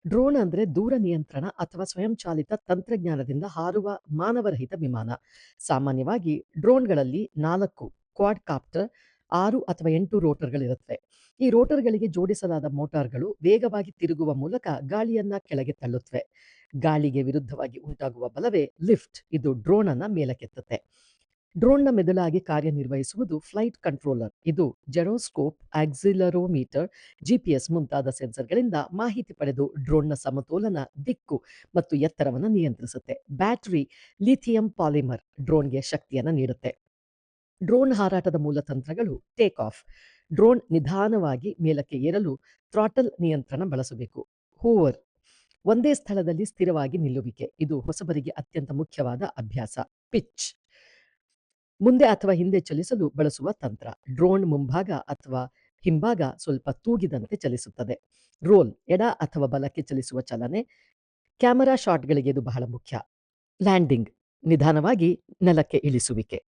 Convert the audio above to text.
Drone ಅಂದ್ರೆ ದೂರ ನಿಯಂತ್ರಣ ಅಥವಾ ಸ್ವಯಂಚಾಲಿತ ತಂತ್ರಜ್ಞಾನದಿಂದ ಹಾರುವ ಮಾನವರಹಿತ ವಿಮಾನ. ಸಾಮಾನ್ಯವಾಗಿ ಡ್ರೋನ್ಗಳಲ್ಲಿ 4 ಕ್ವಾಡ್‌ಕಾಪ್ಟರ್, 6 ಅಥವಾ 8 ರೋಟರ್‌ಗಳಿರುತ್ತವೆ. ಈ ರೋಟರ್‌ಗಳಿಗೆ ಜೋಡಿಸಲಾದ ಮೋಟಾರ್‌ಗಳು ವೇಗವಾಗಿ ತಿರುಗುವ ಮೂಲಕ ಗಾಳಿಯನ್ನ ಕೆಳಗೆ ತಳ್ಳುತ್ತವೆ. ಗಾಳಿಗೆ ವಿರುದ್ಧವಾಗಿ ಉಂಟಾಗುವ ಬಲವೇ ಲಿಫ್ಟ್. ಇದು ಡ್ರೋನ್ ಅನ್ನ ಮೇಲಕ್ಕೆತ್ತುತ್ತೆ. ಡ್ರೋನ್ನ ಮೆದುಳಾಗಿ ಕಾರ್ಯನಿರ್ವಹಿಸುವುದು ಫ್ಲೈಟ್ ಕಂಟ್ರೋಲರ್. ಇದು ಜೆರೋಸ್ಕೋಪ್, ಆಕ್ಸಿಲರೋಮೀಟರ್, ಜಿಪಿಎಸ್ ಮುಂತಾದ ಸೆನ್ಸರ್ಗಳಿಂದ ಮಾಹಿತಿ ಪಡೆದು ಡ್ರೋನ್ನ ಸಮತೋಲನ, ದಿಕ್ಕು ಮತ್ತು ಎತ್ತರವನ್ನು ನಿಯಂತ್ರಿಸುತ್ತೆ. ಬ್ಯಾಟರಿ ಲಿಥಿಯಂ ಪಾಲಿಮರ್ ಡ್ರೋನ್ಗೆ ಶಕ್ತಿಯನ್ನು ನೀಡುತ್ತೆ. ಡ್ರೋನ್ ಹಾರಾಟದ ಮೂಲ ತಂತ್ರಗಳು ಟೇಕ್ ಆಫ್. ಡ್ರೋನ್ ನಿಧಾನವಾಗಿ ಮೇಲಕ್ಕೆ ಏರಲು ಥ್ರಾಟಲ್ ನಿಯಂತ್ರಣ ಬಳಸಬೇಕು. ಹೋವರ್ ಒಂದೇ ಸ್ಥಳದಲ್ಲಿ ಸ್ಥಿರವಾಗಿ ನಿಲ್ಲುವಿಕೆ. ಇದು ಹೊಸಬರಿಗೆ ಅತ್ಯಂತ ಮುಖ್ಯವಾದ ಅಭ್ಯಾಸ. ಪಿಚ್ ಮುಂದೆ ಅಥವಾ ಹಿಂದೆ ಚಲಿಸಲು ಬಳಸುವ ತಂತ್ರ. ಡ್ರೋನ್ ಮುಂಭಾಗ ಅಥವಾ ಹಿಂಭಾಗ ಸ್ವಲ್ಪ ತೂಗಿದಂತೆ ಚಲಿಸುತ್ತದೆ. ರೋಲ್ ಎಡ ಅಥವಾ ಬಲಕ್ಕೆ ಚಲಿಸುವ ಚಲನೆ. ಕ್ಯಾಮೆರಾ ಶಾಟ್ಗಳಿಗೆ ಇದು ಬಹಳ ಮುಖ್ಯ. ಲ್ಯಾಂಡಿಂಗ್ ನಿಧಾನವಾಗಿ ನೆಲಕ್ಕೆ ಇಳಿಸುವಿಕೆ.